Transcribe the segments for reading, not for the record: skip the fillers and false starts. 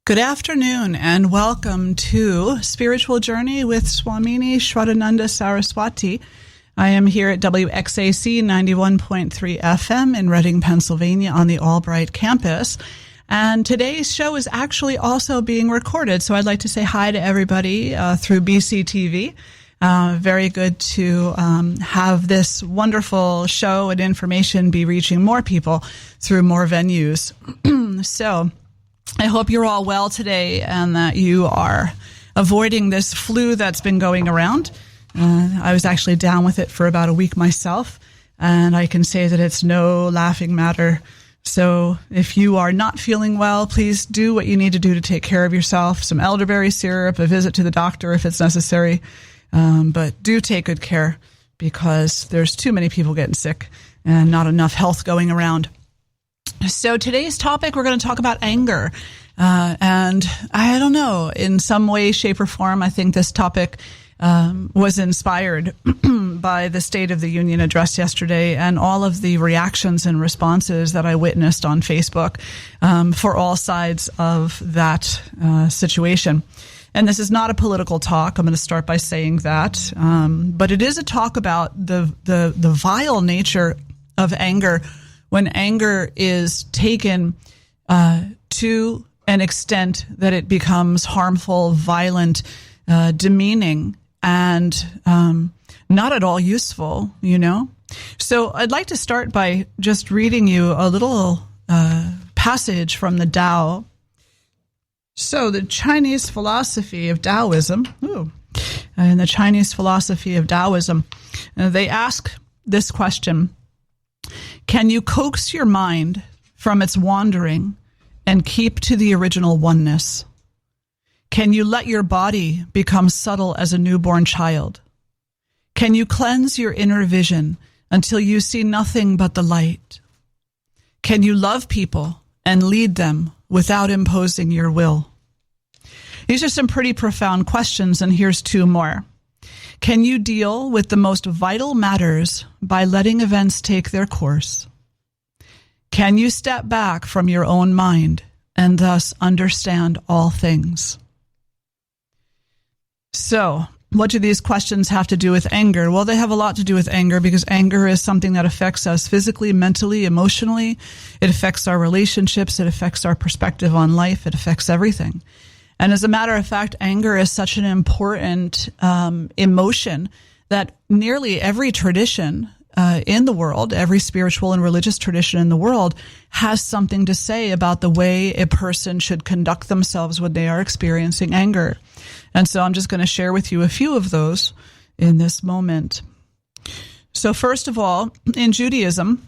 Good afternoon and welcome to Spiritual Journey with Swamini Shraddhananda Saraswati. I am here at WXAC 91.3 FM in Reading, Pennsylvania on the Albright campus. And today's show is actually also being recorded, so I'd like to say hi to everybody through BCTV. Very good to have this wonderful show and information be reaching more people through more venues. So I hope you're all well today and that you are avoiding this flu that's been going around. I was actually down with it for about a week myself, and I can say that it's no laughing matter. So if you are not feeling well, please do what you need to do to take care of yourself. Some elderberry syrup, a visit to the doctor if it's necessary. But do take good care because there's too many people getting sick and not enough health going around. So today's topic, we're going to talk about anger. And I don't know, in some way, shape, or form, I think this topic was inspired by the State of the Union address yesterday and all of the reactions and responses that I witnessed on Facebook for all sides of that situation. And this is not a political talk. I'm going to start by saying that. But it is a talk about the vile nature of anger when anger is taken to an extent that it becomes harmful, violent, demeaning, and not at all useful, you know? So I'd like to start by just reading you a little passage from the Tao. So the Chinese philosophy of Taoism, in the Chinese philosophy of Taoism, they ask this question: can you coax your mind from its wandering and keep to the original oneness? Can you let your body become subtle as a newborn child? Can you cleanse your inner vision until you see nothing but the light? Can you love people and lead them without imposing your will? These are some pretty profound questions, and here's two more. Can you deal with the most vital matters by letting events take their course? Can you step back from your own mind and thus understand all things? So, what do these questions have to do with anger? Well, they have a lot to do with anger because anger is something that affects us physically, mentally, emotionally. It affects our relationships. It affects our perspective on life. It affects everything. And as a matter of fact, anger is such an important emotion that nearly every tradition in the world, every spiritual and religious tradition in the world, has something to say about the way a person should conduct themselves when they are experiencing anger. And so I'm just going to share with you a few of those in this moment. So first of all, in Judaism,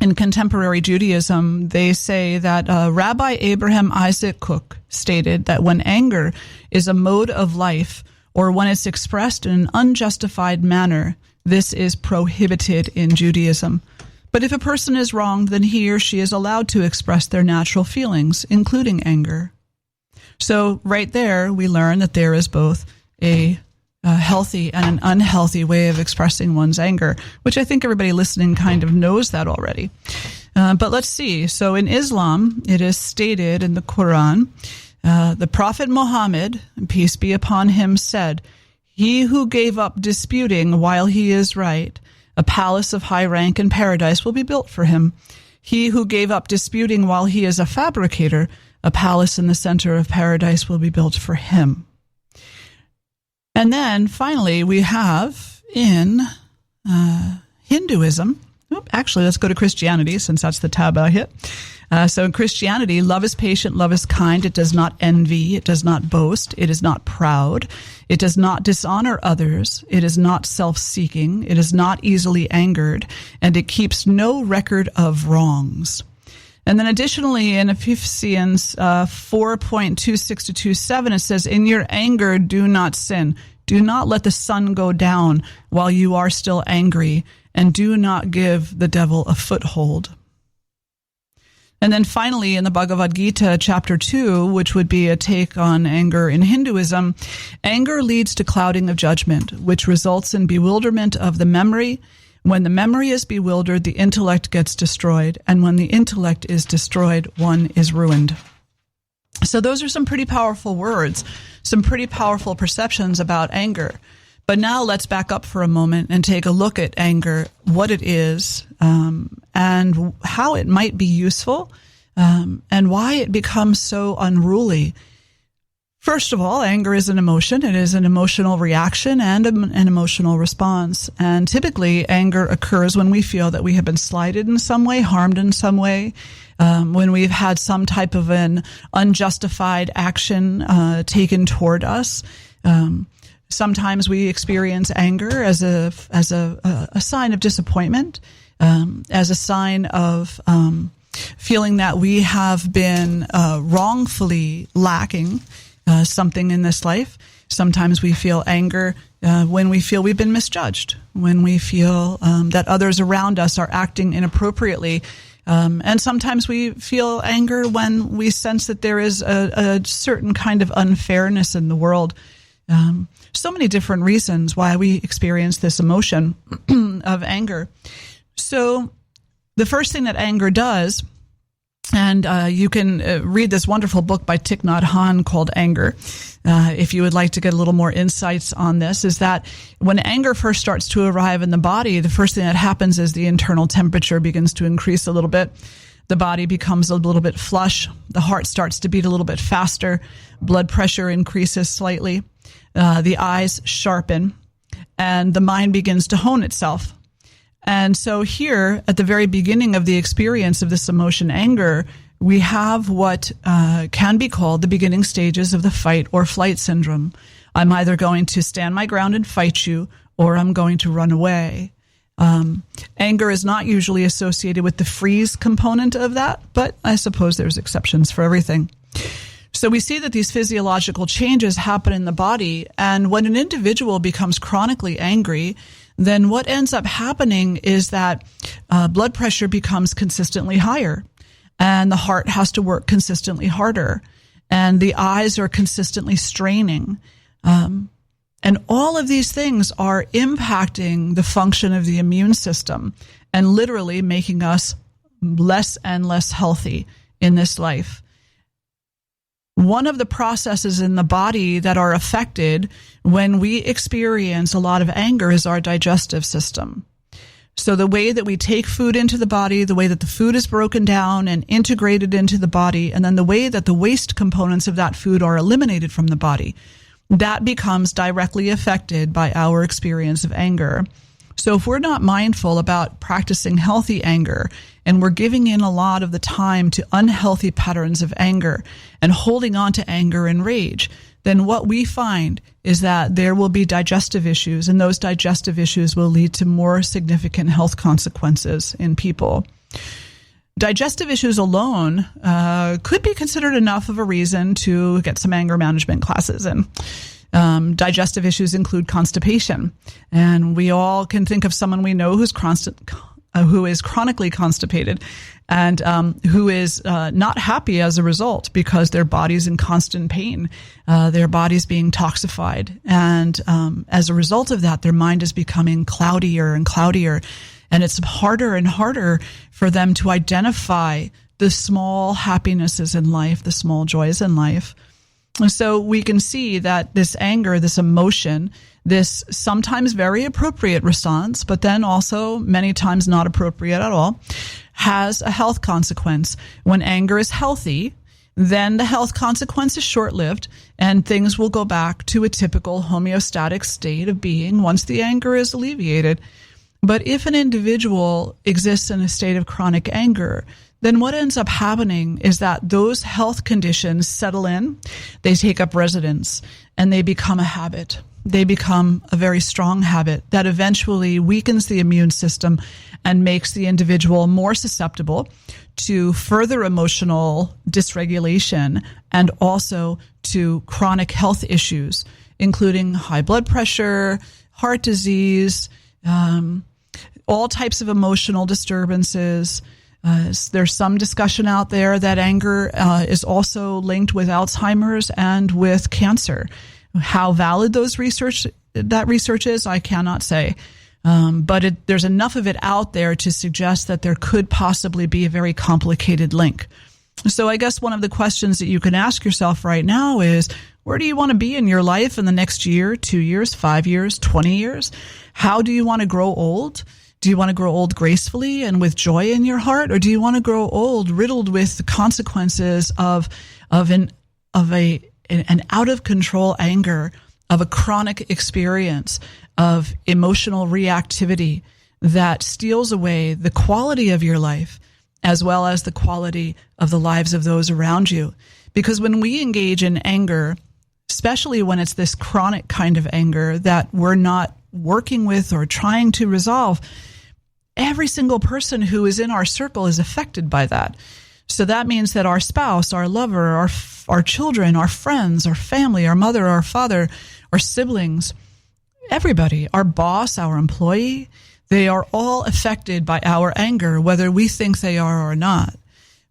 in contemporary Judaism, they say that Rabbi Abraham Isaac Kook stated that when anger is a mode of life or when it's expressed in an unjustified manner, this is prohibited in Judaism. But if a person is wronged, then he or she is allowed to express their natural feelings, including anger. So right there, we learn that there is both a healthy and an unhealthy way of expressing one's anger, which I think everybody listening kind of knows that already. But let's see. So in Islam, it is stated in the Quran, the Prophet Muhammad, peace be upon him, said, "He who gave up disputing while he is right, a palace of high rank in paradise will be built for him. He who gave up disputing while he is a fabricator, a palace in the center of paradise will be built for him." And then finally, we have in Hinduism, actually, let's go to Christianity since that's the tab I hit. So in Christianity, love is patient, love is kind. It does not envy. It does not boast. It is not proud. It does not dishonor others. It is not self-seeking. It is not easily angered. And it keeps no record of wrongs. And then additionally, in Ephesians 4.26-27, it says, "In your anger, do not sin. Do not let the sun go down while you are still angry, and do not give the devil a foothold." And then finally, in the Bhagavad Gita, chapter 2, which would be a take on anger in Hinduism, anger leads to clouding of judgment, which results in bewilderment of the memory. When the memory is bewildered, the intellect gets destroyed. And when the intellect is destroyed, one is ruined. So those are some pretty powerful words, some pretty powerful perceptions about anger. But now let's back up for a moment and take a look at anger, what it is, and how it might be useful, and why it becomes so unruly. First of all, anger is an emotion. It is an emotional reaction and an emotional response. And typically, anger occurs when we feel that we have been slighted in some way, harmed in some way, when we've had some type of an unjustified action taken toward us. Sometimes we experience anger as a sign of disappointment, as a sign of feeling that we have been wrongfully lacking something in this life. Sometimes we feel anger when we feel we've been misjudged, when we feel that others around us are acting inappropriately. And sometimes we feel anger when we sense that there is a certain kind of unfairness in the world. So many different reasons why we experience this emotion of anger. So the first thing that anger does, and you can read this wonderful book by Thich Nhat Hanh called Anger, if you would like to get a little more insights on this, is that when anger first starts to arrive in the body, the first thing that happens is the internal temperature begins to increase a little bit. The body becomes a little bit flush. The heart starts to beat a little bit faster. Blood pressure increases slightly. The eyes sharpen, and the mind begins to hone itself. And so here, at the very beginning of the experience of this emotion, anger, we have what can be called the beginning stages of the fight or flight syndrome. I'm either going to stand my ground and fight you, or I'm going to run away. Anger is not usually associated with the freeze component of that, but I suppose there's exceptions for everything. So we see that these physiological changes happen in the body, and when an individual becomes chronically angry, then what ends up happening is that blood pressure becomes consistently higher, and the heart has to work consistently harder, and the eyes are consistently straining. And all of these things are impacting the function of the immune system and literally making us less and less healthy in this life. One of the processes in the body that are affected when we experience a lot of anger is our digestive system. So the way that we take food into the body, the way that the food is broken down and integrated into the body, and then the way that the waste components of that food are eliminated from the body, that becomes directly affected by our experience of anger. So if we're not mindful about practicing healthy anger, and we're giving in a lot of the time to unhealthy patterns of anger and holding on to anger and rage, then what we find is that there will be digestive issues, and those digestive issues will lead to more significant health consequences in people. Digestive issues alone could be considered enough of a reason to get some anger management classes in. Digestive issues include constipation, and we all can think of someone we know who is chronically constipated and who is not happy as a result because their body's in constant pain, their body's being toxified, and as a result of that, their mind is becoming cloudier and cloudier, and it's harder and harder for them to identify the small happinesses in life, the small joys in life. So we can see that this anger, this emotion, this sometimes very appropriate response, but then also many times not appropriate at all, has a health consequence. When anger is healthy, then the health consequence is short-lived, and things will go back to a typical homeostatic state of being once the anger is alleviated. But if an individual exists in a state of chronic anger, then what ends up happening is that those health conditions settle in, they take up residence, and they become a habit. They become a very strong habit that eventually weakens the immune system and makes the individual more susceptible to further emotional dysregulation and also to chronic health issues, including high blood pressure, heart disease, all types of emotional disturbances. There's some discussion out there that anger is also linked with Alzheimer's and with cancer. How valid that research is, I cannot say. But there's enough of it out there to suggest that there could possibly be a very complicated link. So I guess one of the questions that you can ask yourself right now is, where do you want to be in your life in the next year, 2 years, 5 years, 20 years? How do you want to grow old? Do you want to grow old gracefully and with joy in your heart? Or do you want to grow old riddled with the consequences of an out of control anger, of a chronic experience of emotional reactivity that steals away the quality of your life as well as the quality of the lives of those around you? Because when we engage in anger, especially when it's this chronic kind of anger that we're not working with or trying to resolve, every single person who is in our circle is affected by that. So that means that our spouse, our lover, our children, our friends, our family, our mother, our father, our siblings, everybody, our boss, our employee, they are all affected by our anger, whether we think they are or not.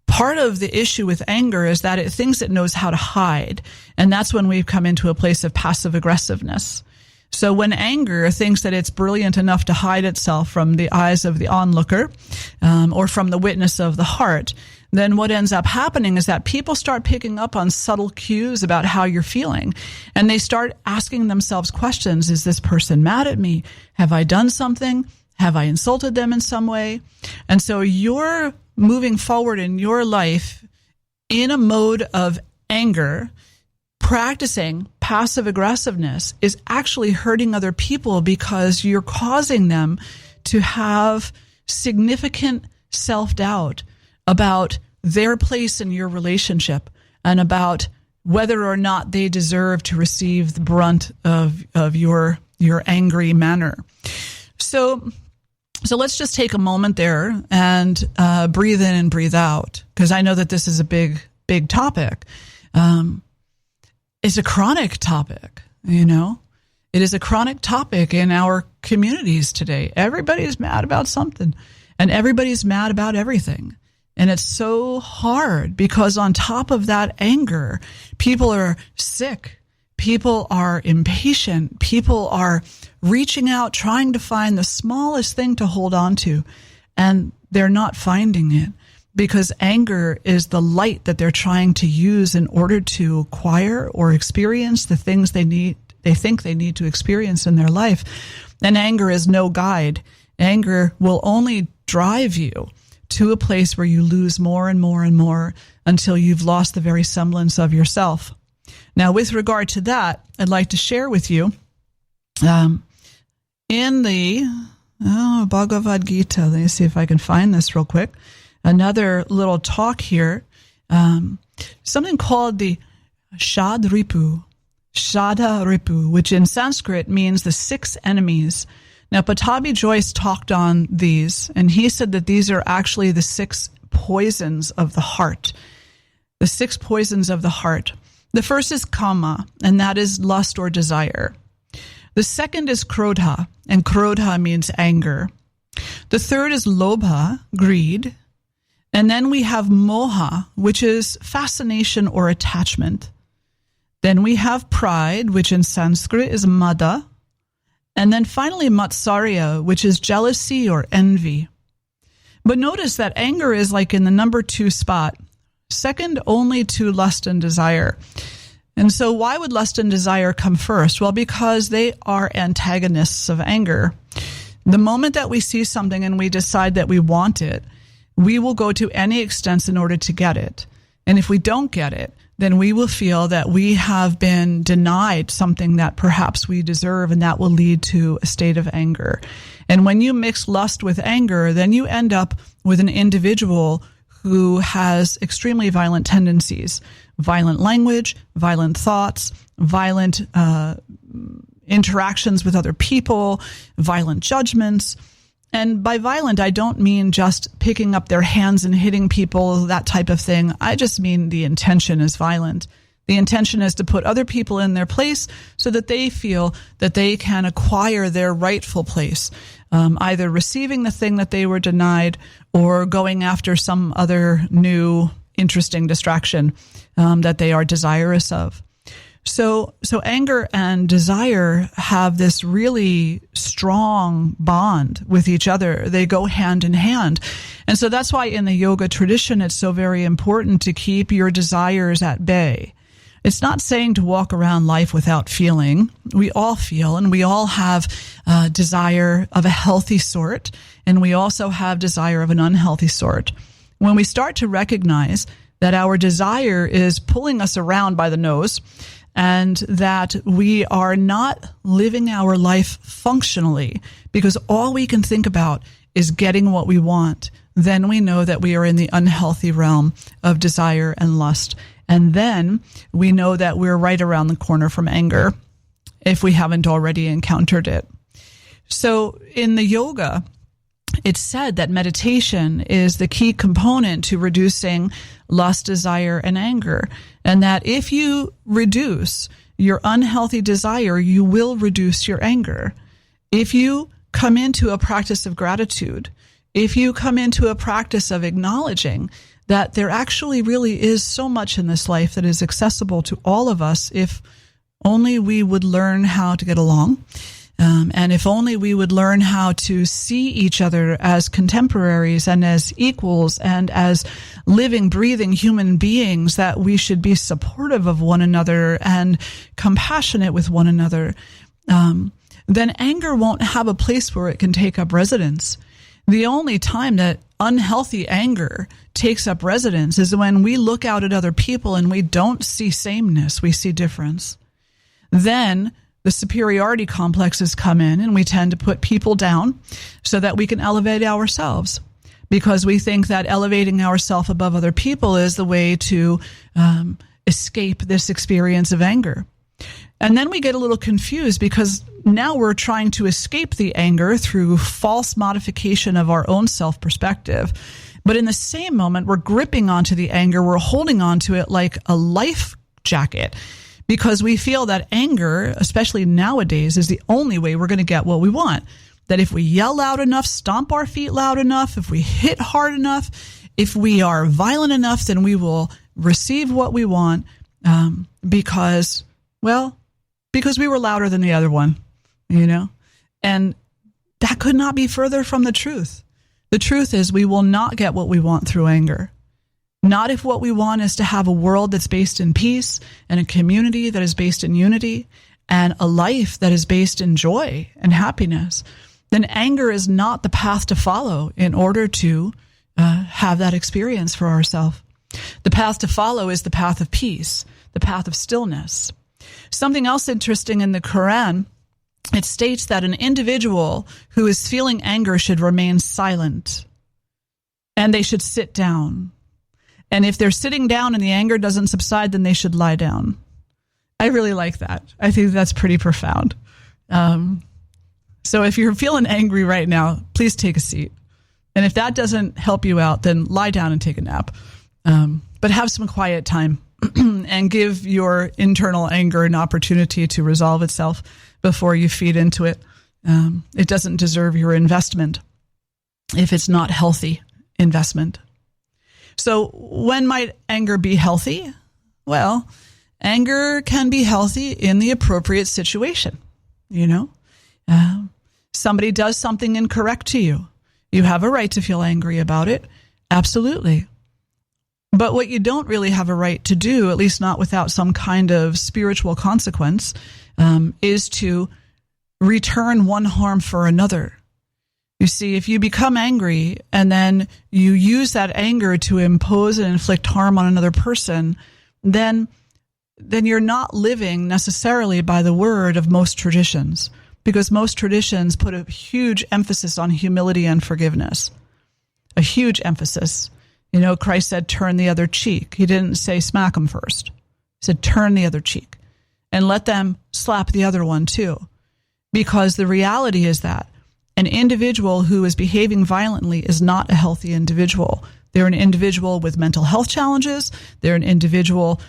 Part of the issue with anger is that it thinks it knows how to hide, and that's when we've come into a place of passive aggressiveness. So when anger thinks that it's brilliant enough to hide itself from the eyes of the onlooker or from the witness of the heart, then what ends up happening is that people start picking up on subtle cues about how you're feeling. And they start asking themselves questions. Is this person mad at me? Have I done something? Have I insulted them in some way? And so you're moving forward in your life in a mode of anger. Practicing passive aggressiveness is actually hurting other people because you're causing them to have significant self-doubt about their place in your relationship and about whether or not they deserve to receive the brunt of your angry manner. So let's just take a moment there and breathe in and breathe out, because I know that this is a big topic. It's a chronic topic, you know. It is a chronic topic in our communities today. Everybody's mad about something, and everybody's mad about everything. And it's so hard because on top of that anger, people are sick. People are impatient. People are reaching out, trying to find the smallest thing to hold on to, and they're not finding it because anger is the light that they're trying to use in order to acquire or experience the things they think they need to experience in their life. And anger is no guide. Anger will only drive you to a place where you lose more and more and more until you've lost the very semblance of yourself. Now, with regard to that, I'd like to share with you in the Bhagavad Gita. Let me see if I can find this real quick. Another little talk here, something called the Shada Ripu, which in Sanskrit means the 6 enemies. Now, Pattabhi Jois talked on these, and he said that these are actually the 6 poisons of the heart. The 6 poisons of the heart. The first is kama, and that is lust or desire. The second is krodha, and krodha means anger. The third is lobha, greed. And then we have moha, which is fascination or attachment. Then we have pride, which in Sanskrit is mada. And then finally matsarya, which is jealousy or envy. But notice that anger is like in the number 2 spot, second only to lust and desire. And so why would lust and desire come first? Well, because they are antagonists of anger. The moment that we see something and we decide that we want it, we will go to any extents in order to get it. And if we don't get it, then we will feel that we have been denied something that perhaps we deserve, and that will lead to a state of anger. And when you mix lust with anger, then you end up with an individual who has extremely violent tendencies, violent language, violent thoughts, violent interactions with other people, violent judgments. And by violent, I don't mean just picking up their hands and hitting people, that type of thing. I just mean the intention is violent. The intention is to put other people in their place so that they feel that they can acquire their rightful place, either receiving the thing that they were denied or going after some other new, interesting distraction that they are desirous of. So anger and desire have this really strong bond with each other. They go hand in hand. And so that's why in the yoga tradition, it's so very important to keep your desires at bay. It's not saying to walk around life without feeling. We all feel, and we all have desire of a healthy sort, and we also have desire of an unhealthy sort. When we start to recognize that our desire is pulling us around by the nose, and that we are not living our life functionally because all we can think about is getting what we want, then we know that we are in the unhealthy realm of desire and lust. And then we know that we're right around the corner from anger if we haven't already encountered it. So in the yoga, it's said that meditation is the key component to reducing lust, desire, and anger. And that if you reduce your unhealthy desire, you will reduce your anger. If you come into a practice of gratitude, if you come into a practice of acknowledging that there actually really is so much in this life that is accessible to all of us if only we would learn how to get along, and if only we would learn how to see each other as contemporaries and as equals and as living, breathing human beings, that we should be supportive of one another and compassionate with one another, then anger won't have a place where it can take up residence. The only time that unhealthy anger takes up residence is when we look out at other people and we don't see sameness, we see difference. Then the superiority complexes come in and we tend to put people down so that we can elevate ourselves, because we think that elevating ourselves above other people is the way to escape this experience of anger. And then we get a little confused because now we're trying to escape the anger through false modification of our own self-perspective. But in the same moment, we're gripping onto the anger, we're holding onto it like a life jacket, because we feel that anger, especially nowadays, is the only way we're going to get what we want. That if we yell loud enough, stomp our feet loud enough, if we hit hard enough, if we are violent enough, then we will receive what we want because we were louder than the other one, And that could not be further from the truth. The truth is we will not get what we want through anger. Not if what we want is to have a world that's based in peace and a community that is based in unity and a life that is based in joy and happiness. Then anger is not the path to follow in order to have that experience for ourselves. The path to follow is the path of peace, the path of stillness. Something else interesting in the Quran, it states that an individual who is feeling anger should remain silent and they should sit down. And if they're sitting down and the anger doesn't subside, then they should lie down. I really like that. I think that's pretty profound. So if you're feeling angry right now, please take a seat. And if that doesn't help you out, then lie down and take a nap. But have some quiet time and give your internal anger an opportunity to resolve itself before you feed into it. It doesn't deserve your investment if it's not healthy investment. So when might anger be healthy? Well, anger can be healthy in the appropriate situation. Somebody does something incorrect to you. You have a right to feel angry about it. Absolutely. But what you don't really have a right to do, at least not without some kind of spiritual consequence, is to return one harm for another. You see, if you become angry and then you use that anger to impose and inflict harm on another person, then you're not living necessarily by the word of most traditions, because most traditions put a huge emphasis on humility and forgiveness. A huge emphasis. Christ said, turn the other cheek. He didn't say smack them first. He said, turn the other cheek and let them slap the other one too. Because the reality is that an individual who is behaving violently is not a healthy individual. They're an individual with mental health challenges. They're an individual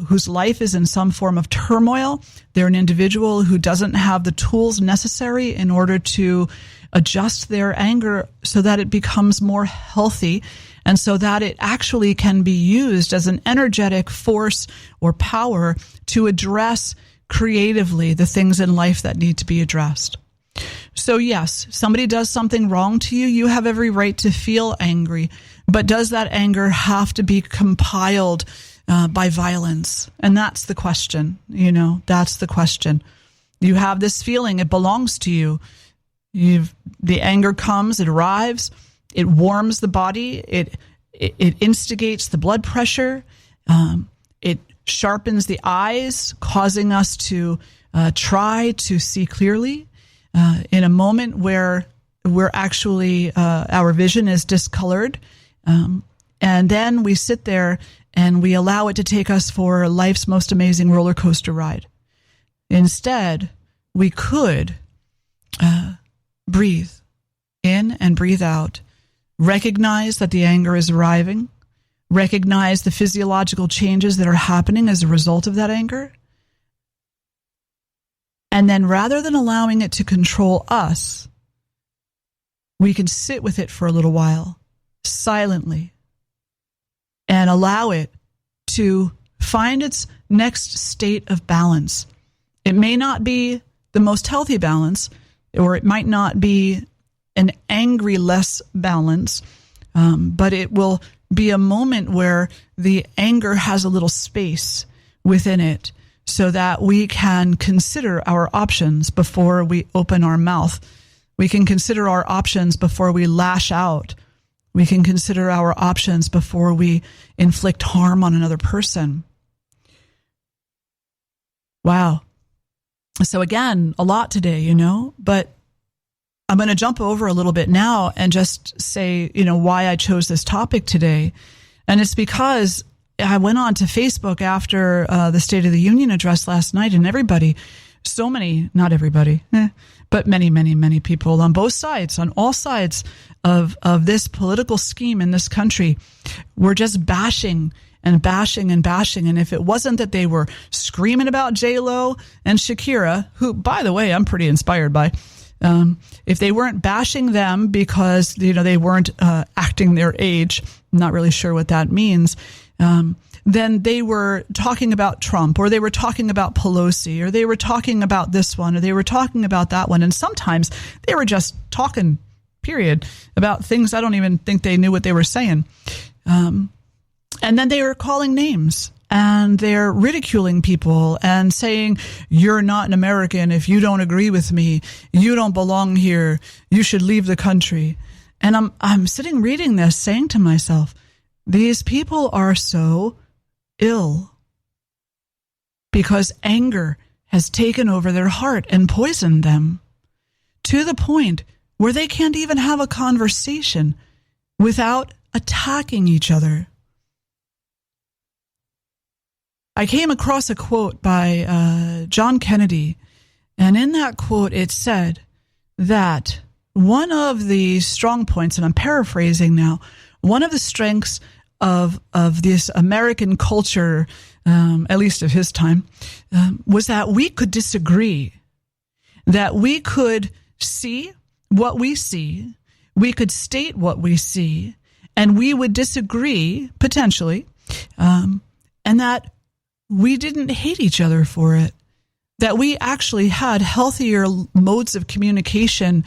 whose life is in some form of turmoil. They're an individual who doesn't have the tools necessary in order to adjust their anger so that it becomes more healthy And so that it actually can be used as an energetic force or power to address creatively the things in life that need to be addressed. So yes, somebody does something wrong to you, you have every right to feel angry. But does that anger have to be compiled by violence? And that's the question, that's the question. You have this feeling, it belongs to you. The anger comes, it arrives, it warms the body, it instigates the blood pressure, it sharpens the eyes, causing us to try to see clearly in a moment where we're actually, our vision is discolored. And then we sit there and we allow it to take us for life's most amazing roller coaster ride. Instead, we could breathe in and breathe out, recognize that the anger is arriving, recognize the physiological changes that are happening as a result of that anger. And then rather than allowing it to control us, we can sit with it for a little while, silently, and allow it to find its next state of balance. It may not be the most healthy balance, or it might not be an angry-less balance, but it will be a moment where the anger has a little space within it so that we can consider our options before we open our mouth. We can consider our options before we lash out. We can consider our options before we inflict harm on another person. Wow. So again, a lot today, but I'm going to jump over a little bit now and just say, why I chose this topic today. And it's because I went on to Facebook after the State of the Union address last night, and not everybody, but many, many, many people on both sides, on all sides of this political scheme in this country, were just bashing and bashing and bashing. And if it wasn't that they were screaming about J-Lo and Shakira, who, by the way, I'm pretty inspired by, if they weren't bashing them because, they weren't acting their age, I'm not really sure what that means, then they were talking about Trump, or they were talking about Pelosi, or they were talking about this one, or they were talking about that one. And sometimes they were just talking, period, about things I don't even think they knew what they were saying. And then they were calling names, and they're ridiculing people and saying, you're not an American if you don't agree with me. You don't belong here. You should leave the country. And I'm sitting reading this saying to myself, these people are so ill because anger has taken over their heart and poisoned them to the point where they can't even have a conversation without attacking each other. I came across a quote by John Kennedy, and in that quote it said that one of the strong points, and I'm paraphrasing now, one of the strengths of this American culture, at least of his time, was that we could disagree, that we could see what we see, we could state what we see, and we would disagree, potentially, and that we didn't hate each other for it, that we actually had healthier modes of communication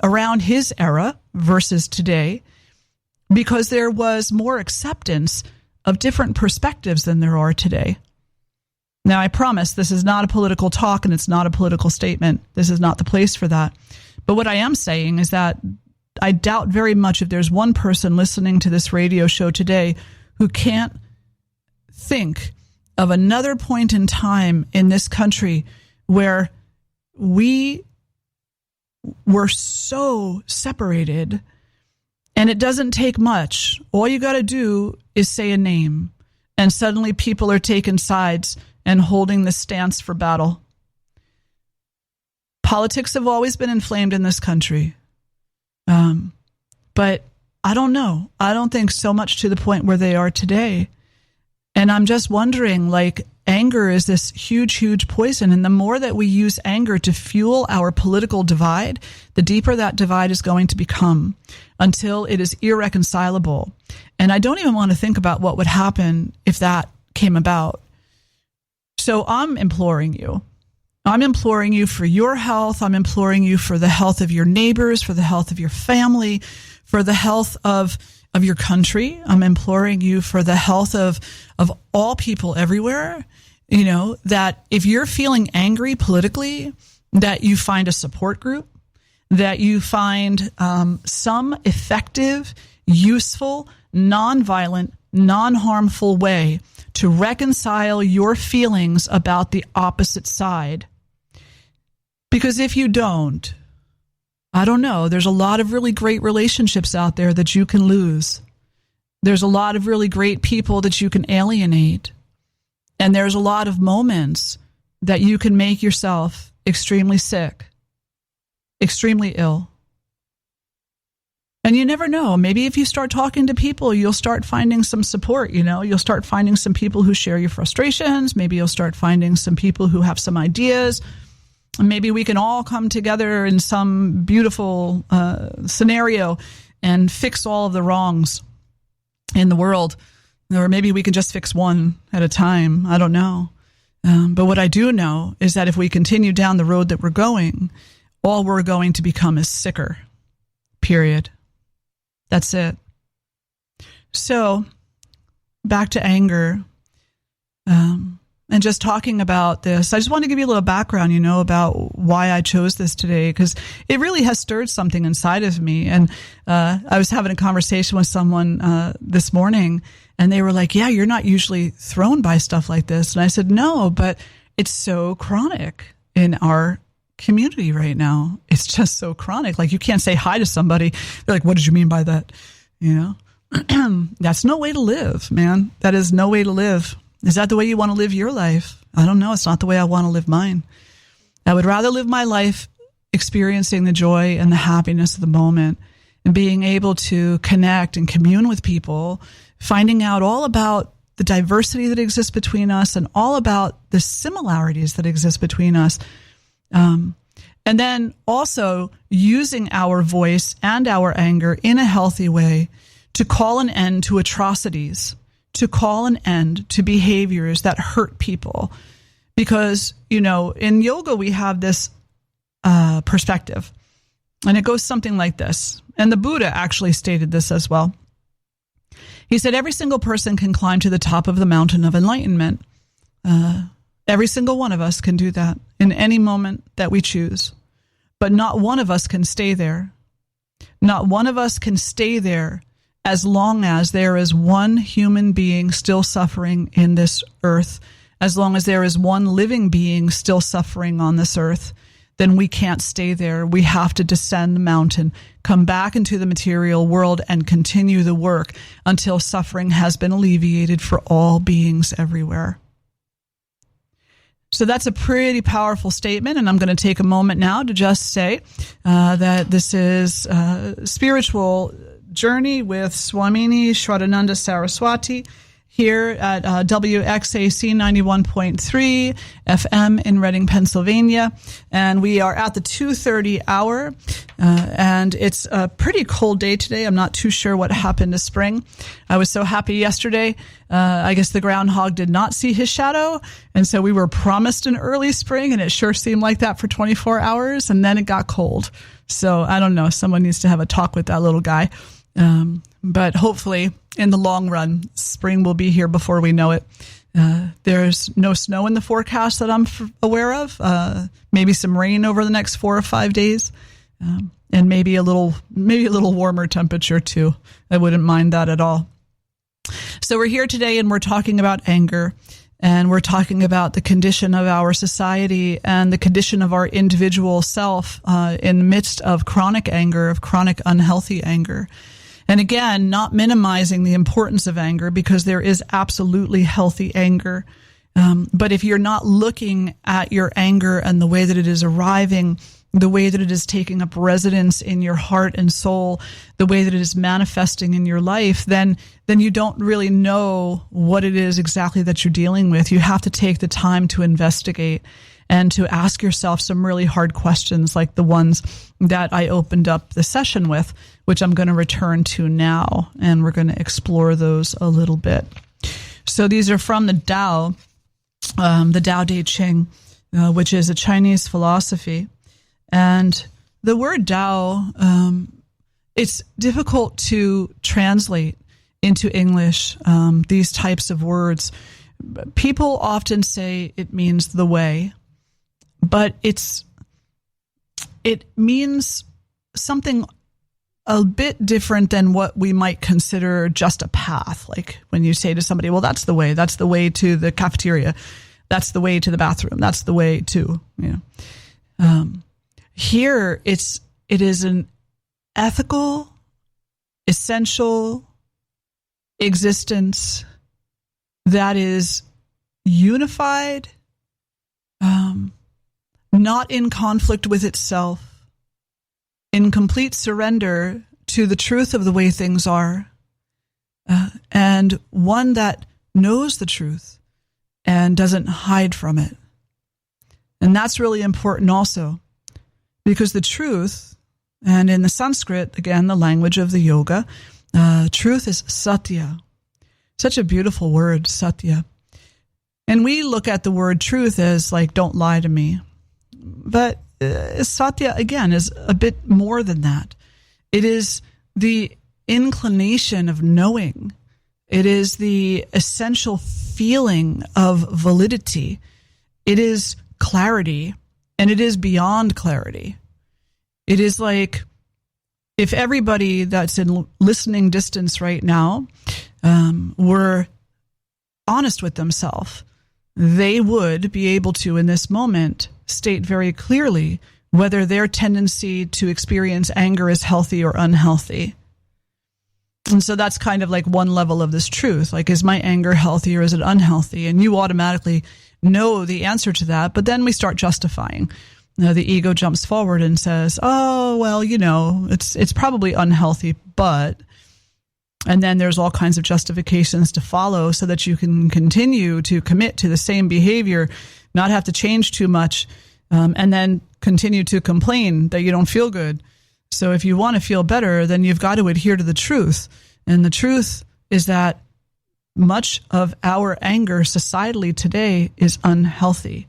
around his era versus today, because there was more acceptance of different perspectives than there are today. Now, I promise this is not a political talk and it's not a political statement. This is not the place for that. But what I am saying is that I doubt very much if there's one person listening to this radio show today who can't think of another point in time in this country where we were so separated. And it doesn't take much. All you got to do is say a name, and suddenly people are taking sides and holding the stance for battle. Politics have always been inflamed in this country. But I don't know. I don't think so much to the point where they are today. And I'm just wondering, anger is this huge, huge poison. And the more that we use anger to fuel our political divide, the deeper that divide is going to become. until it is irreconcilable. And I don't even want to think about what would happen if that came about. So I'm imploring you. I'm imploring you for your health. I'm imploring you for the health of your neighbors, for the health of your family, for the health of your country. I'm imploring you for the health of all people everywhere. You know, that if you're feeling angry politically, that you find a support group, that you find some effective, useful, nonviolent, non-harmful way to reconcile your feelings about the opposite side. Because if you don't, I don't know, there's a lot of really great relationships out there that you can lose. There's a lot of really great people that you can alienate. And there's a lot of moments that you can make yourself extremely sick, extremely ill. And you never know. Maybe if you start talking to people, you'll start finding some support, you know. You'll start finding some people who share your frustrations. Maybe you'll start finding some people who have some ideas. And maybe we can all come together in some beautiful scenario and fix all of the wrongs in the world. Or maybe we can just fix one at a time. I don't know. But what I do know is that if we continue down the road that we're going, all we're going to become is sicker. Period. That's it. So, back to anger. And just talking about this, I just want to give you a little background, you know, about why I chose this today, because it really has stirred something inside of me. And I was having a conversation with someone this morning, and they were like, yeah, you're not usually thrown by stuff like this. And I said, no, but it's so chronic in our community right now. It's just so chronic. Like, you can't say hi to somebody. They're like, what did you mean by that? You know, that's no way to live, man. That is no way to live. Is that the way you want to live your life? I don't know. It's not the way I want to live mine. I would rather live my life experiencing the joy and the happiness of the moment and being able to connect and commune with people, finding out all about the diversity that exists between us and all about the similarities that exist between us. And then also using our voice and our anger in a healthy way to call an end to atrocities, to call an end to behaviors that hurt people. Because, you know, in yoga, we have this perspective, and it goes something like this. And the Buddha actually stated this as well. He said, every single person can climb to the top of the mountain of enlightenment. Every single one of us can do that in any moment that we choose. But not one of us can stay there. Not one of us can stay there as long as there is one human being still suffering in this earth. As long as there is one living being still suffering on this earth, then we can't stay there. We have to descend the mountain, come back into the material world, and continue the work until suffering has been alleviated for all beings everywhere. So that's a pretty powerful statement, and I'm going to take a moment now to just say that this is Spiritual Journey with Swamini Shraddhananda Saraswati here at WXAC 91.3 FM in Reading, Pennsylvania. And we are at the 2:30 hour, and it's a pretty cold day today. I'm not too sure what happened to spring. I was so happy yesterday. I guess the groundhog did not see his shadow, and so we were promised an early spring, and it sure seemed like that for 24 hours, and then it got cold. So I don't know. Someone needs to have a talk with that little guy. But hopefully, in the long run, spring will be here before we know it. There's no snow in the forecast that I'm aware of. Maybe some rain over the next 4 or 5 days, and maybe a little warmer temperature too. I wouldn't mind that at all. So we're here today, and we're talking about anger, and we're talking about the condition of our society and the condition of our individual self in the midst of chronic anger, of chronic unhealthy anger. And again, not minimizing the importance of anger, because there is absolutely healthy anger. But if you're not looking at your anger and the way that it is arriving, the way that it is taking up residence in your heart and soul, the way that it is manifesting in your life, then you don't really know what it is exactly that you're dealing with. You have to take the time to investigate. and to ask yourself some really hard questions like the ones that I opened up the session with, which I'm going to return to now, and we're going to explore those a little bit. So these are from the Tao Te Ching, which is a Chinese philosophy. And the word Tao, it's difficult to translate into English, these types of words. People often say it means the way, but it means something a bit different than what we might consider just a path. Like when you say to somebody, well, that's the way to the cafeteria, that's the way to the bathroom, that's the way to, here it is an ethical, essential existence that is unified, not in conflict with itself, in complete surrender to the truth of the way things are, and one that knows the truth and doesn't hide from it. And that's really important also, because the truth, and in the Sanskrit, again, the language of the yoga, truth is satya. Such a beautiful word, satya. And we look at the word truth as like, don't lie to me. But satya, again, is a bit more than that. It is the inclination of knowing. It is the essential feeling of validity. It is clarity, and it is beyond clarity. It is like if everybody that's in listening distance right now were honest with themselves, they would be able to, in this moment, state very clearly whether their tendency to experience anger is healthy or unhealthy. And so that's kind of like one level of this truth. Like, is my anger healthy or is it unhealthy? And you automatically know the answer to that, but then we start justifying. The ego jumps forward and says, oh, well, it's probably unhealthy, but... And then there's all kinds of justifications to follow so that you can continue to commit to the same behavior, not have to change too much, and then continue to complain that you don't feel good. So if you want to feel better, then you've got to adhere to the truth. And the truth is that much of our anger societally today is unhealthy.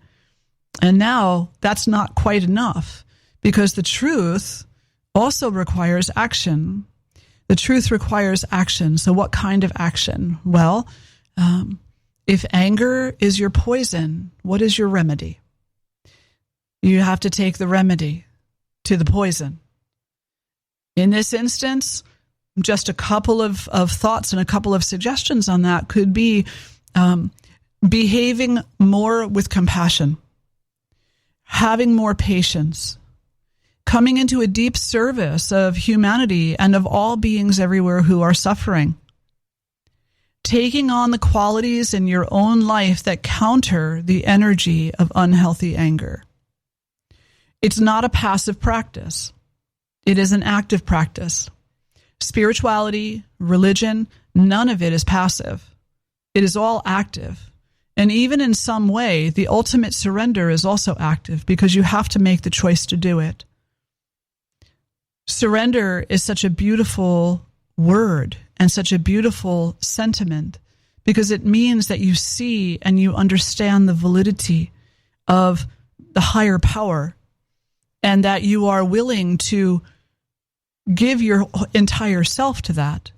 And now that's not quite enough, because the truth also requires action. The truth requires action. So what kind of action? Well, if anger is your poison, what is your remedy? You have to take the remedy to the poison. In this instance, just a couple of thoughts and a couple of suggestions on that could be behaving more with compassion, having more patience, coming into a deep service of humanity and of all beings everywhere who are suffering, taking on the qualities in your own life that counter the energy of unhealthy anger. It's not a passive practice. It is an active practice. Spirituality, religion, none of it is passive. It is all active. And even in some way, the ultimate surrender is also active, because you have to make the choice to do it. Surrender is such a beautiful word and such a beautiful sentiment, because it means that you see and you understand the validity of the higher power, and that you are willing to give your entire self to that,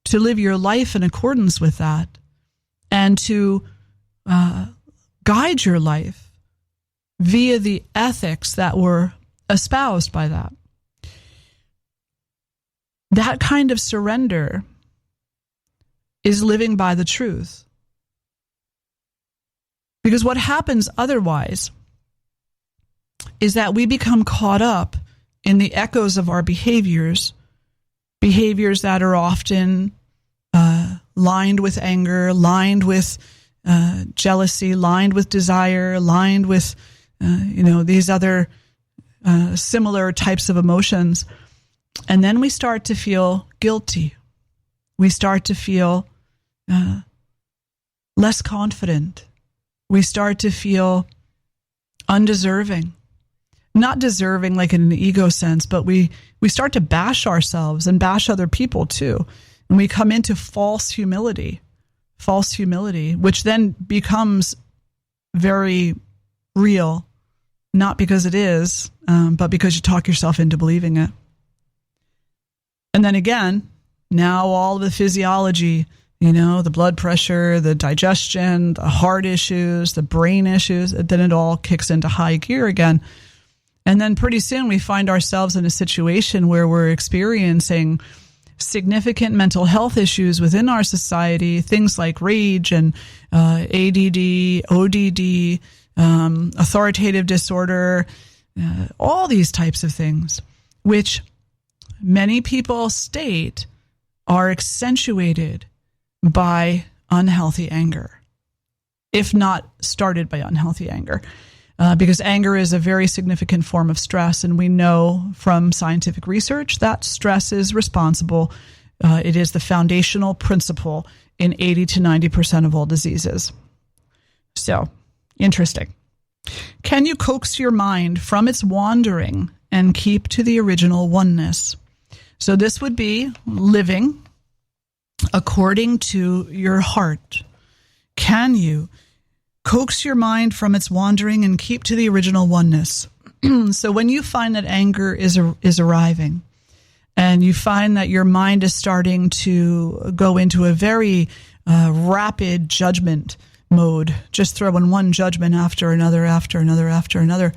to live your life in accordance with that, and to guide your life via the ethics that were espoused by that. That kind of surrender is living by the truth. Because what happens otherwise is that we become caught up in the echoes of our behaviors that are often lined with anger, lined with jealousy, lined with desire, lined with these other similar types of emotions. And then we start to feel guilty. We start to feel less confident. We start to feel undeserving. Not deserving like in an ego sense, but we start to bash ourselves and bash other people too. And we come into false humility, which then becomes very real, not because it is, but because you talk yourself into believing it. And then again, now all the physiology, the blood pressure, the digestion, the heart issues, the brain issues, then it all kicks into high gear again. And then pretty soon we find ourselves in a situation where we're experiencing significant mental health issues within our society, things like rage and ADD, ODD, authoritative disorder, all these types of things, which many people state are accentuated by unhealthy anger, if not started by unhealthy anger. Because anger is a very significant form of stress, and we know from scientific research that stress is responsible. It is the foundational principle in 80 to 90% of all diseases. So, interesting. Can you coax your mind from its wandering and keep to the original oneness? So this would be living according to your heart. Can you coax your mind from its wandering and keep to the original oneness? So when you find that anger is arriving, and you find that your mind is starting to go into a very rapid judgment mode, just throwing one judgment after another,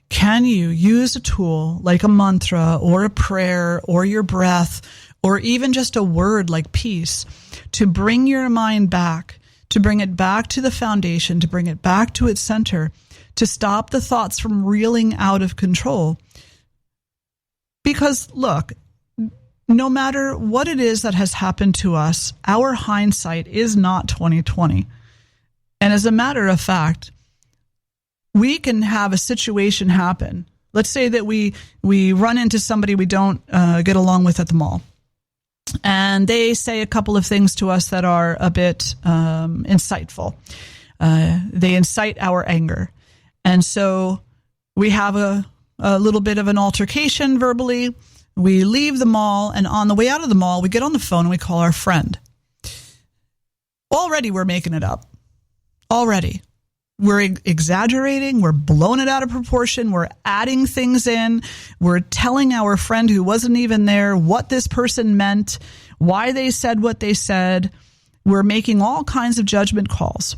can you use a tool like a mantra or a prayer or your breath or even just a word like peace to bring your mind back, to bring it back to the foundation, to bring it back to its center, to stop the thoughts from reeling out of control? Because look, no matter what it is that has happened to us, our hindsight is not 20/20. And as a matter of fact, we can have a situation happen. Let's say that we run into somebody we don't get along with at the mall. And they say a couple of things to us that are a bit insightful. They incite our anger. And so we have a little bit of an altercation verbally. We leave the mall, and on the way out of the mall, we get on the phone and we call our friend. Already we're making it up. Already. We're exaggerating. We're blowing it out of proportion. We're adding things in. We're telling our friend who wasn't even there what this person meant, why they said what they said. We're making all kinds of judgment calls.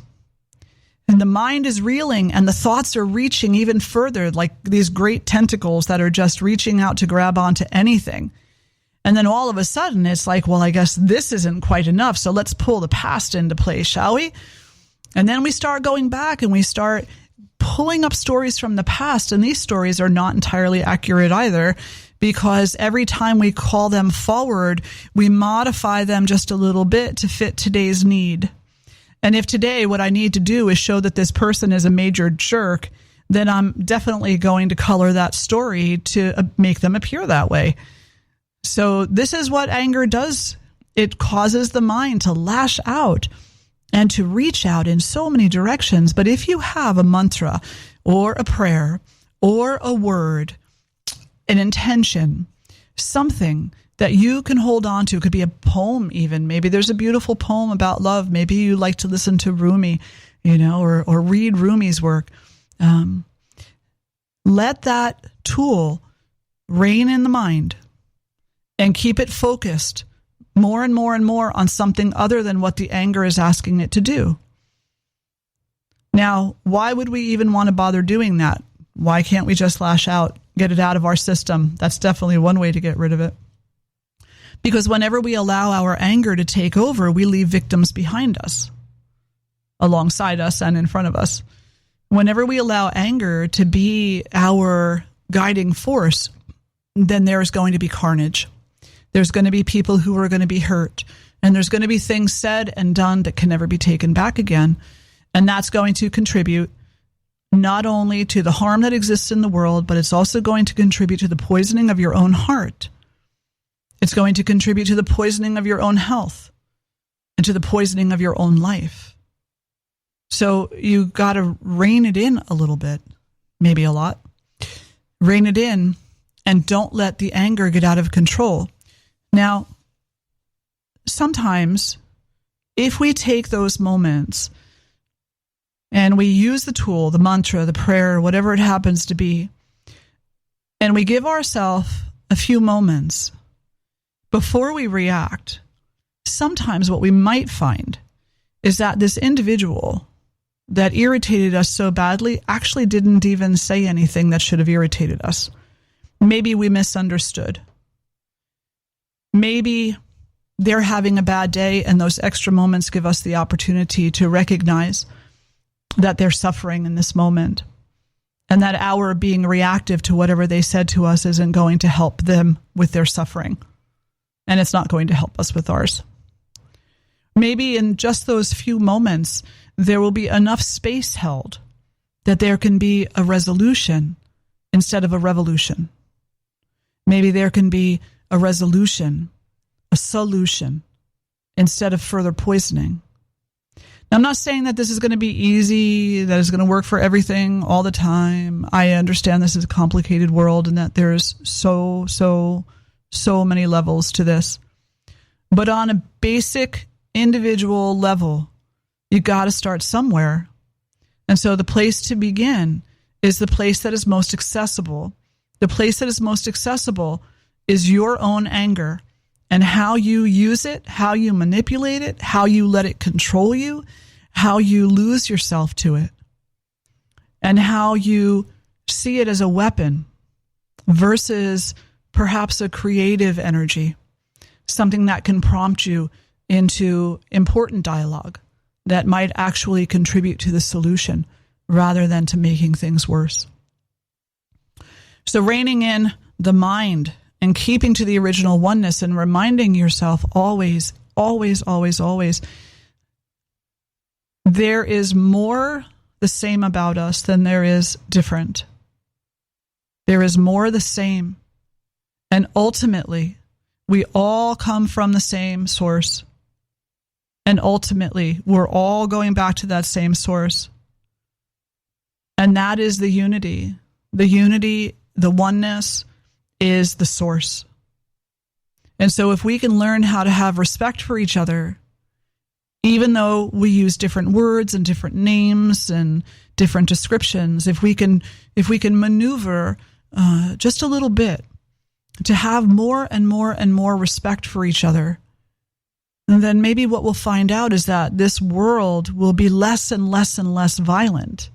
And the mind is reeling, and the thoughts are reaching even further, like these great tentacles that are just reaching out to grab onto anything. And then all of a sudden, it's like, well, I guess this isn't quite enough, so let's pull the past into play, shall we? And then we start going back and we start pulling up stories from the past. And these stories are not entirely accurate either, because every time we call them forward, we modify them just a little bit to fit today's need. And if today what I need to do is show that this person is a major jerk, then I'm definitely going to color that story to make them appear that way. So this is what anger does. It causes the mind to lash out and to reach out in so many directions. But if you have a mantra or a prayer or a word, an intention, something that you can hold on to, it could be a poem even. Maybe there's a beautiful poem about love. Maybe you like to listen to Rumi, or read Rumi's work. Let that tool reign in the mind and keep it focused more and more and more on something other than what the anger is asking it to do. Now, why would we even want to bother doing that? Why can't we just lash out, get it out of our system? That's definitely one way to get rid of it. Because whenever we allow our anger to take over, we leave victims behind us, alongside us and in front of us. Whenever we allow anger to be our guiding force, then there's going to be carnage. There's going to be people who are going to be hurt. And there's going to be things said and done that can never be taken back again. And that's going to contribute not only to the harm that exists in the world, but it's also going to contribute to the poisoning of your own heart. It's going to contribute to the poisoning of your own health and to the poisoning of your own life. So you got to rein it in a little bit. maybe a lot. Rein it in and don't let the anger get out of control. Now, sometimes if we take those moments and we use the tool, the mantra, the prayer, whatever it happens to be, and we give ourselves a few moments before we react, sometimes what we might find is that this individual that irritated us so badly actually didn't even say anything that should have irritated us. Maybe we misunderstood. Maybe they're having a bad day, and those extra moments give us the opportunity to recognize that they're suffering in this moment, and that our being reactive to whatever they said to us isn't going to help them with their suffering, and it's not going to help us with ours. Maybe in just those few moments, there will be enough space held that there can be a resolution instead of a revolution. Maybe there can be a resolution, a solution, instead of further poisoning. Now, I'm not saying that this is going to be easy, that it's going to work for everything all the time. I understand this is a complicated world and that there's so many levels to this. But on a basic individual level, you got to start somewhere. And so the place to begin is the place that is most accessible. The place that is most accessible is your own anger and how you use it, how you manipulate it, how you let it control you, how you lose yourself to it, and how you see it as a weapon versus perhaps a creative energy, something that can prompt you into important dialogue that might actually contribute to the solution rather than to making things worse. So reining in the mind and keeping to the original oneness and reminding yourself always, there is more the same about us than there is different. There is more the same. And ultimately, we all come from the same source. And ultimately, we're all going back to that same source. And that is the unity. The unity, the oneness is the source. And so if we can learn how to have respect for each other, even though we use different words and different names and different descriptions, if we can maneuver just a little bit to have more and more and more respect for each other, and then maybe what we'll find out is that this world will be less and less and less violent.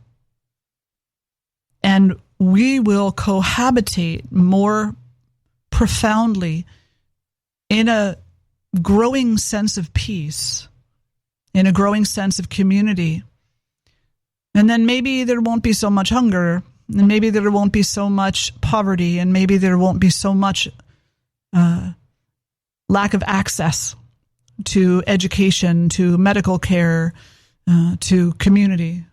And we will cohabitate more profoundly in a growing sense of peace, in a growing sense of community. And then maybe there won't be so much hunger, and maybe there won't be so much poverty, and maybe there won't be so much lack of access to education, to medical care, to community.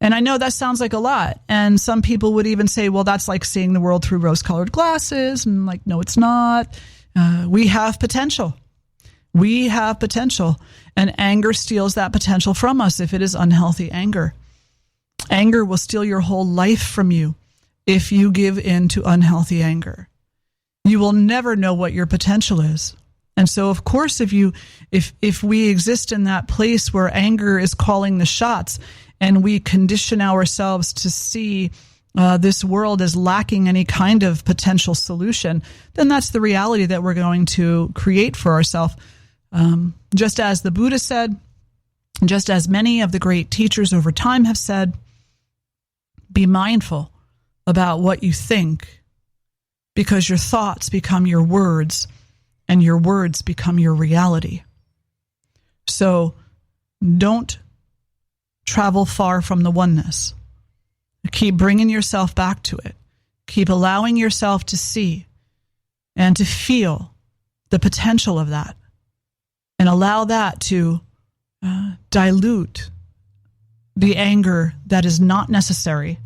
And I know that sounds like a lot. And some people would even say, well, that's like seeing the world through rose-colored glasses. And I'm like, no, it's not. We have potential. We have potential. And anger steals that potential from us if it is unhealthy anger. Anger will steal your whole life from you if you give in to unhealthy anger. You will never know what your potential is. And so, of course, if we exist in that place where anger is calling the shots and we condition ourselves to see this world as lacking any kind of potential solution, then that's the reality that we're going to create for ourselves. Just as the Buddha said, just as many of the great teachers over time have said, be mindful about what you think, because your thoughts become your words, and your words become your reality. So don't travel far from the oneness. Keep bringing yourself back to it. Keep allowing yourself to see and to feel the potential of that, and allow that to dilute the anger that is not necessary.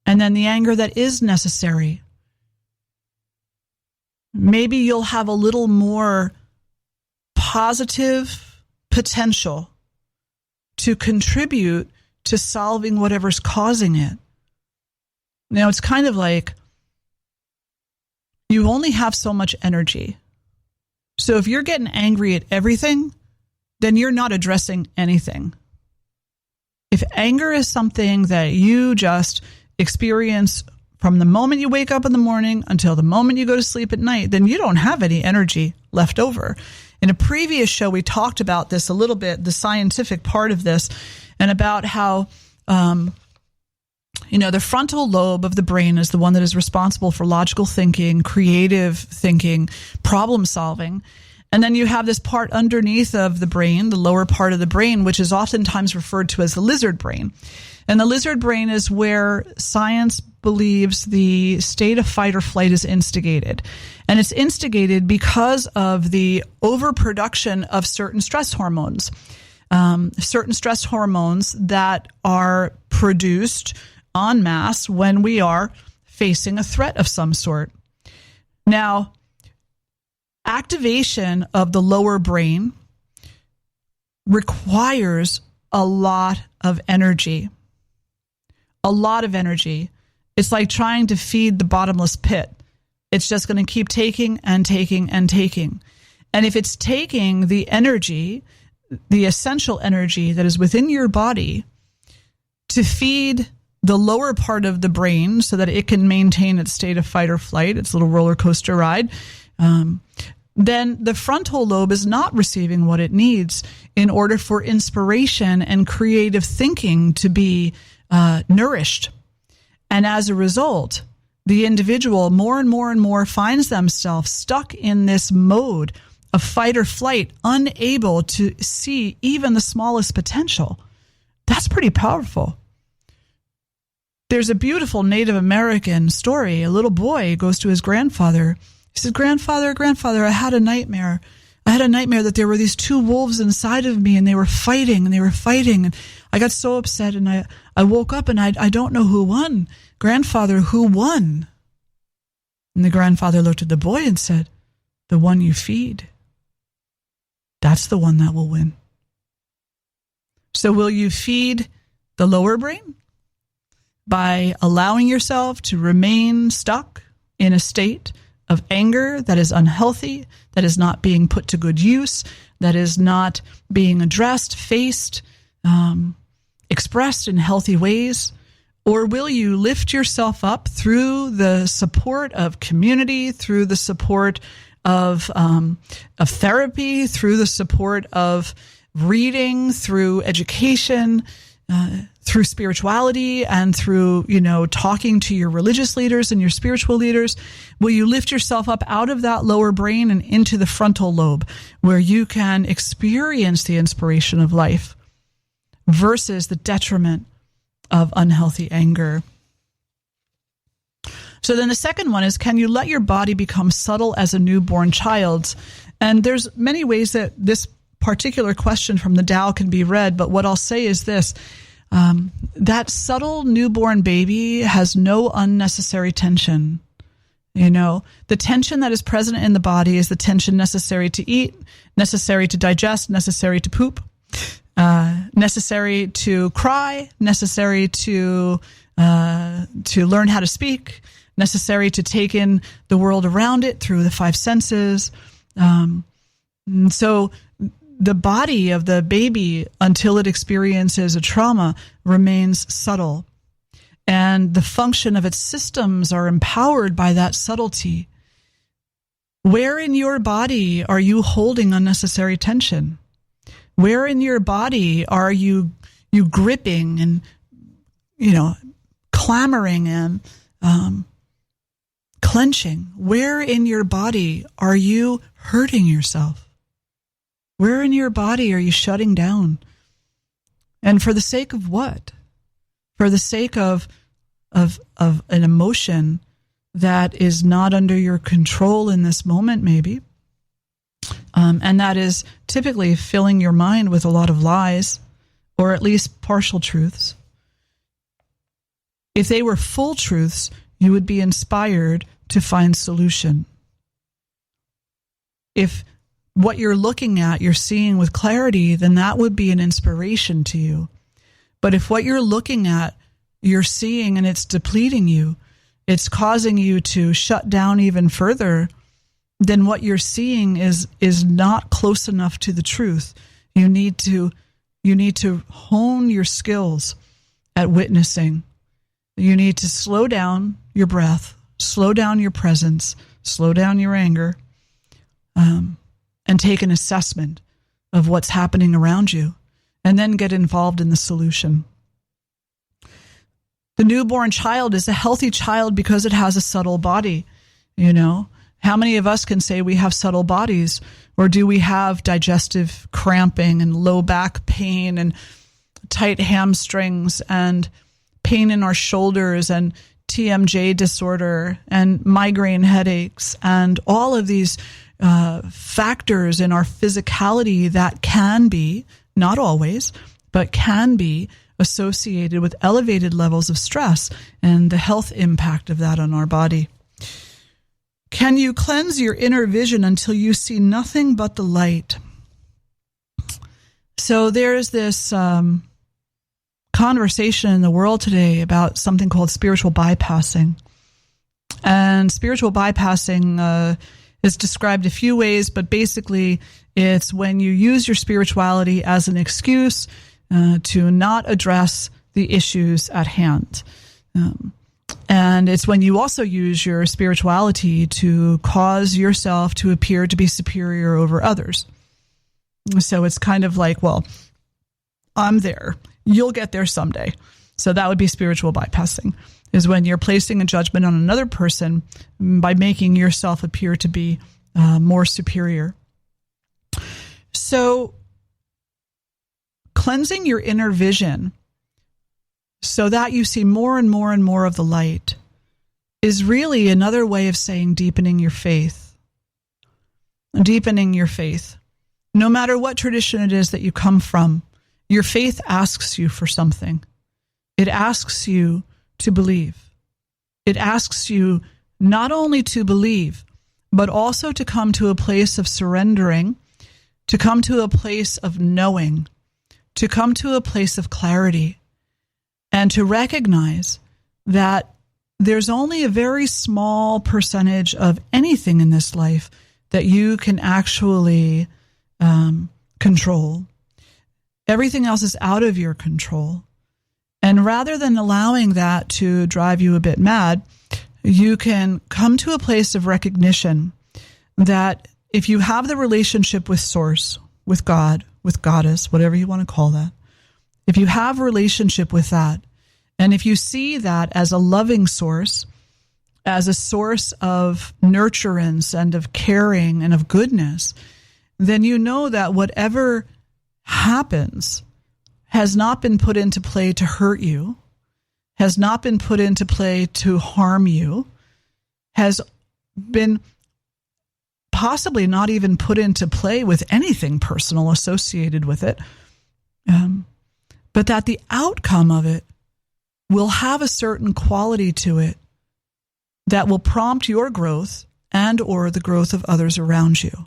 And then the anger that is necessary, maybe you'll have a little more positive potential to contribute to solving whatever's causing it. Now, it's kind of like you only have so much energy. So if you're getting angry at everything, then you're not addressing anything. If anger is something that you just experience from the moment you wake up in the morning until the moment you go to sleep at night, then you don't have any energy left over. In a previous show, we talked about this a little bit, the scientific part of this, and about how, the frontal lobe of the brain is the one that is responsible for logical thinking, creative thinking, problem solving. And then you have this part underneath of the brain, the lower part of the brain, which is oftentimes referred to as the lizard brain. And the lizard brain is where science believes the state of fight or flight is instigated. And it's instigated because of the overproduction of certain stress hormones. Certain stress hormones that are produced en masse when we are facing a threat of some sort. Now, activation of the lower brain requires a lot of energy. A lot of energy. It's like trying to feed the bottomless pit. It's just going to keep taking and taking and taking. And if it's taking the energy, the essential energy that is within your body to feed the lower part of the brain so that it can maintain its state of fight or flight, its little roller coaster ride, then the frontal lobe is not receiving what it needs in order for inspiration and creative thinking to be nourished. And as a result, the individual more and more and more finds themselves stuck in this mode of fight or flight, unable to see even the smallest potential. That's pretty powerful. There's a beautiful Native American story. A little boy goes to his grandfather. He says, Grandfather, I had a nightmare. I had a nightmare that there were these two wolves inside of me and they were fighting. And I got so upset and I woke up and I don't know who won. Grandfather, who won? And the grandfather looked at the boy and said, the one you feed. That's the one that will win. So will you feed the lower brain by allowing yourself to remain stuck in a state of anger that is unhealthy, that is not being put to good use, that is not being addressed, faced, expressed in healthy ways? Or will you lift yourself up through the support of community, through the support of therapy, through the support of reading, through education, through spirituality, and through, talking to your religious leaders and your spiritual leaders? Will you lift yourself up out of that lower brain and into the frontal lobe, where you can experience the inspiration of life versus the detriment of unhealthy anger? So then the second one is, can you let your body become subtle as a newborn child's? And there's many ways that this particular question from the Tao can be read, but what I'll say is this. That subtle newborn baby has no unnecessary tension. The tension that is present in the body is the tension necessary to eat, necessary to digest, necessary to poop, necessary to cry, necessary to learn how to speak, necessary to take in the world around it through the five senses. So the body of the baby, until it experiences a trauma, remains subtle. And the function of its systems are empowered by that subtlety. Where in your body are you holding unnecessary tension? Where in your body are you gripping and, clamoring and clenching? Where in your body are you hurting yourself? Where in your body are you shutting down? And for the sake of what? For the sake of an emotion that is not under your control in this moment, maybe. And that is typically filling your mind with a lot of lies, or at least partial truths. If they were full truths, you would be inspired to find solution. If what you're looking at, you're seeing with clarity, then that would be an inspiration to you. But if what you're looking at, you're seeing and it's depleting you, it's causing you to shut down even further, then what you're seeing is not close enough to the truth. You need to hone your skills at witnessing. You need to slow down your breath, slow down your presence, slow down your anger, and take an assessment of what's happening around you, and then get involved in the solution. The newborn child is a healthy child because it has a subtle body. You know, how many of us can say we have subtle bodies, or do we have digestive cramping and low back pain and tight hamstrings and pain in our shoulders and TMJ disorder and migraine headaches and all of these factors in our physicality that can be, not always, but can be associated with elevated levels of stress and the health impact of that on our body. Can you cleanse your inner vision until you see nothing but the light? So there's this conversation in the world today about something called spiritual bypassing. And spiritual bypassing is described a few ways, but basically it's when you use your spirituality as an excuse to not address the issues at hand. And it's when you also use your spirituality to cause yourself to appear to be superior over others. So it's kind of like, well, I'm there. You'll get there someday. So that would be spiritual bypassing, is when you're placing a judgment on another person by making yourself appear to be more superior. So cleansing your inner vision so that you see more and more and more of the light is really another way of saying deepening your faith. Deepening your faith. No matter what tradition it is that you come from, your faith asks you for something. It asks you to believe. It asks you not only to believe, but also to come to a place of surrendering, to come to a place of knowing, to come to a place of clarity, and to recognize that there's only a very small percentage of anything in this life that you can actually control. Everything else is out of your control. And rather than allowing that to drive you a bit mad, you can come to a place of recognition that if you have the relationship with Source, with God, with Goddess, whatever you want to call that, if you have a relationship with that, and if you see that as a loving source, as a source of nurturance and of caring and of goodness, then you know that whatever happens has not been put into play to hurt you, has not been put into play to harm you, has been possibly not even put into play with anything personal associated with it, but that the outcome of it will have a certain quality to it that will prompt your growth and or the growth of others around you.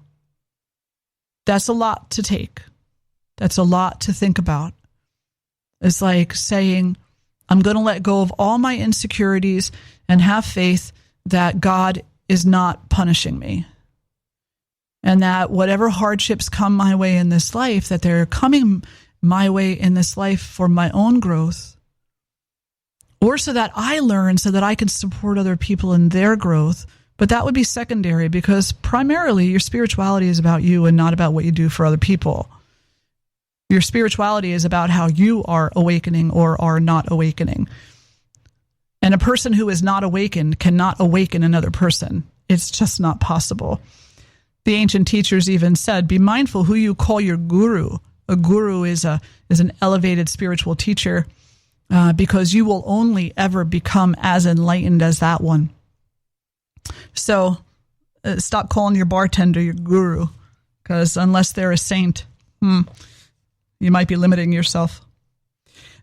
That's a lot to take. That's a lot to think about. It's like saying, I'm going to let go of all my insecurities and have faith that God is not punishing me. And that whatever hardships come my way in this life, that they're coming my way in this life for my own growth, or so that I learn so that I can support other people in their growth. But that would be secondary, because primarily your spirituality is about you and not about what you do for other people. Your spirituality is about how you are awakening or are not awakening. And a person who is not awakened cannot awaken another person. It's just not possible. The ancient teachers even said, be mindful who you call your guru. A guru is an elevated spiritual teacher, because you will only ever become as enlightened as that one. So stop calling your bartender your guru, because unless they're a saint, you might be limiting yourself.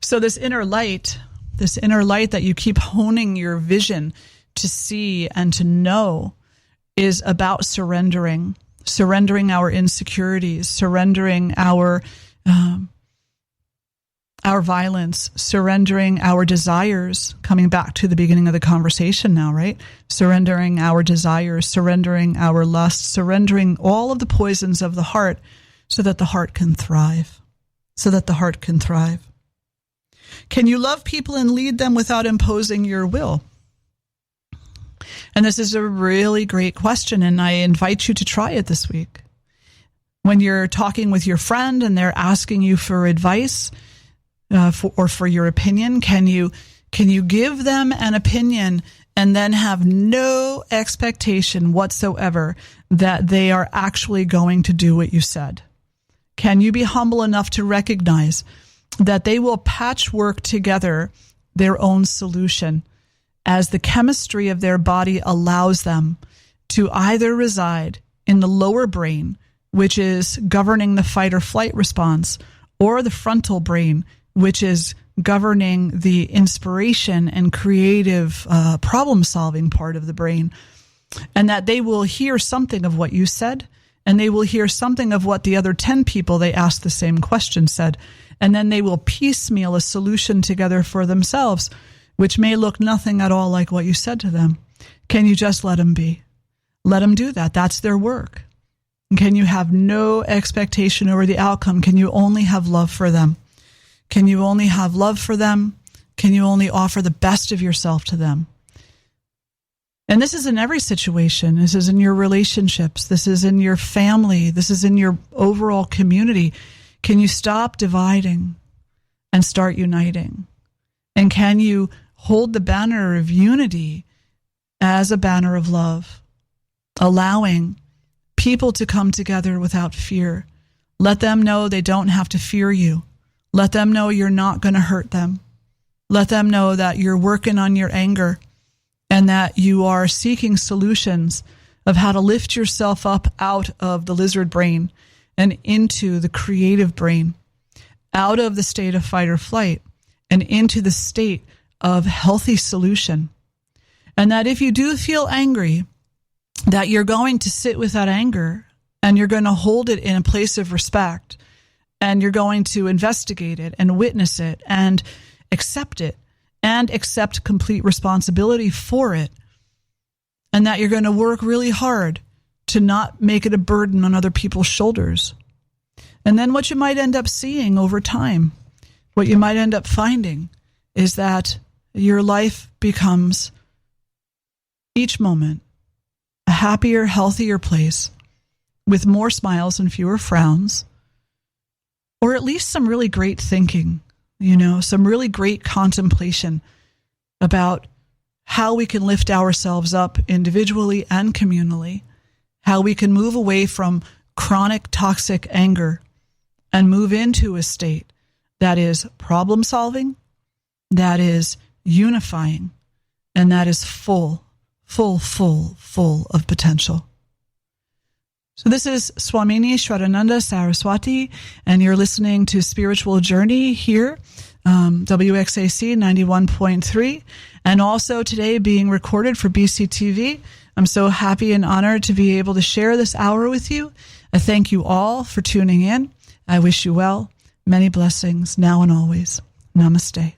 So this inner light that you keep honing your vision to see and to know, is about surrendering our insecurities, surrendering our our violence, surrendering our desires, coming back to the beginning of the conversation now, right? Surrendering our desires, surrendering our lusts, surrendering all of the poisons of the heart so that the heart can thrive, so that the heart can thrive. Can you love people and lead them without imposing your will? And this is a really great question, and I invite you to try it this week. When you're talking with your friend and they're asking you for advice, or for your opinion, can you give them an opinion and then have no expectation whatsoever that they are actually going to do what you said? Can you be humble enough to recognize that they will patchwork together their own solution as the chemistry of their body allows them to either reside in the lower brain, which is governing the fight or flight response, or the frontal brain, which is governing the inspiration and creative problem-solving part of the brain, and that they will hear something of what you said, and they will hear something of what the other 10 people they asked the same question said, and then they will piecemeal a solution together for themselves, which may look nothing at all like what you said to them. Can you just let them be? Let them do that. That's their work. And can you have no expectation over the outcome? Can you only have love for them? Can you only have love for them? Can you only offer the best of yourself to them? And this is in every situation. This is in your relationships. This is in your family. This is in your overall community. Can you stop dividing and start uniting? And can you hold the banner of unity as a banner of love, allowing people to come together without fear? Let them know they don't have to fear you. Let them know you're not going to hurt them. Let them know that you're working on your anger and that you are seeking solutions of how to lift yourself up out of the lizard brain and into the creative brain, out of the state of fight or flight and into the state of healthy solution. And that if you do feel angry, that you're going to sit with that anger and you're going to hold it in a place of respect. And you're going to investigate it and witness it and accept complete responsibility for it. And that you're going to work really hard to not make it a burden on other people's shoulders. And then what you might end up seeing over time, what you might end up finding is that your life becomes each moment a happier, healthier place with more smiles and fewer frowns. Or at least some really great thinking, some really great contemplation about how we can lift ourselves up individually and communally, how we can move away from chronic toxic anger and move into a state that is problem solving, that is unifying, and that is full of potential. So this is Swamini Shraddhananda Saraswati, and you're listening to Spiritual Journey here, WXAC 91.3, and also today being recorded for BCTV. I'm so happy and honored to be able to share this hour with you. I thank you all for tuning in. I wish you well. Many blessings now and always. Namaste.